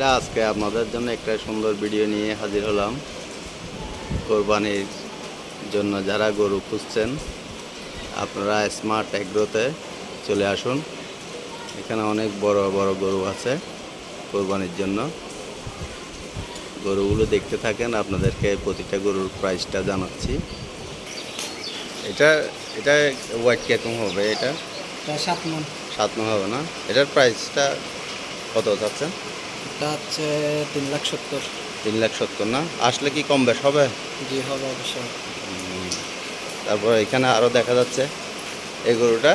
বন্ধুরা, আজকে আপনাদের জন্য একটা সুন্দর ভিডিও নিয়ে হাজির হলাম। কোরবানির জন্য যারা গরু খুঁজছেন আপনারা স্মার্ট এগ্রোতে চলে আসুন। এখানে অনেক বড় বড় গরু আছে কোরবানির জন্য। গরুগুলো দেখতে থাকেন, আপনাদেরকে প্রতিটা গরুর প্রাইসটা জানাচ্ছি। এটা এটা ওয়েট কিরকম হবে? এটা 7 মণ। 7 মণ হবে না? এটার প্রাইসটা কত চাচ্ছেন? এটা হচ্ছে 3,70,000। 3,70,000 না? আসলে কি কম বেশ হবে? জি হবে অবশ্যই। তারপর এখানে আরও দেখা যাচ্ছে এই গরুটা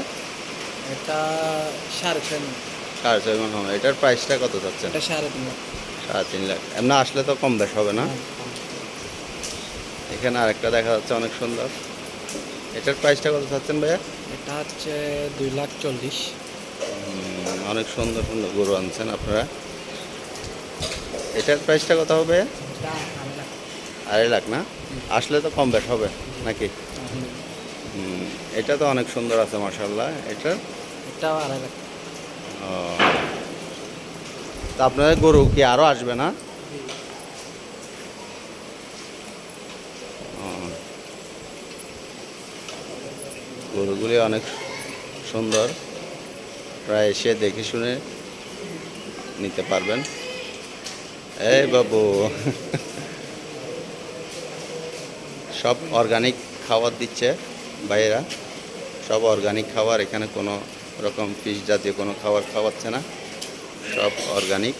এটা 6.5 মণ। 6.5 মণ হবে। এটার প্রাইসটা কত চাচ্ছেন? এটা 3.5 লাখ। 3.5 লাখ। এমনি আসলে তো কম বেশ হবে না? এখানে আরেকটা দেখা যাচ্ছে অনেক সুন্দর। এটার প্রাইসটা কত চাচ্ছেন ভাইয়া? এটা হচ্ছে 2,40,000। অনেক সুন্দর সুন্দর গরু আনছেন আপনারা। এটার প্রাইসটা কত হবে? এটা 2.5 লাখ। 2.5 লাখ না? আসলে তো কম বেশ হবে নাকি? এটা তো অনেক সুন্দর আছে মাশাআল্লাহ। এটাও 2.5 লাখ। ও, তা আপনাদের গরু কি আরও আসবে না? গরুগুলি অনেক সুন্দর, প্রায় এসে দেখে শুনে নিতে পারবেন। এই বাবু, সব অর্গানিক খাবার দিচ্ছে ভাইয়েরা, সব অর্গানিক খাবার। এখানে কোনো রকম ফিশ জাতীয় কোনো খাবার খাওয়াচ্ছে না, সব অর্গানিক।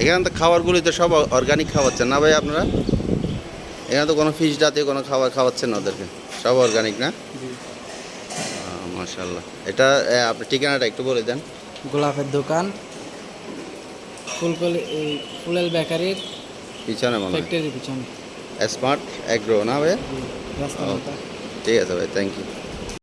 এখানে তো খাবারগুলি তো সব অর্গানিক খাওয়াচ্ছেন না ভাই আপনারা? এখানে তো কোনো ফিশ জাতীয় কোনো খাবার খাওয়াচ্ছেন না ওদেরকে, সব অর্গানিক না? মাশাআল্লাহ। এটা আপনার ঠিকানাটা একটু বলে দেন। গোলাপের দোকান, ফুলেল বেকারির পিছনে মনে হয় ফ্যাক্টরির পিছনে। স্মার্ট এগ্রো না ভাই? রাস্তা। ঠিক আছে ভাই, থ্যাংক ইউ।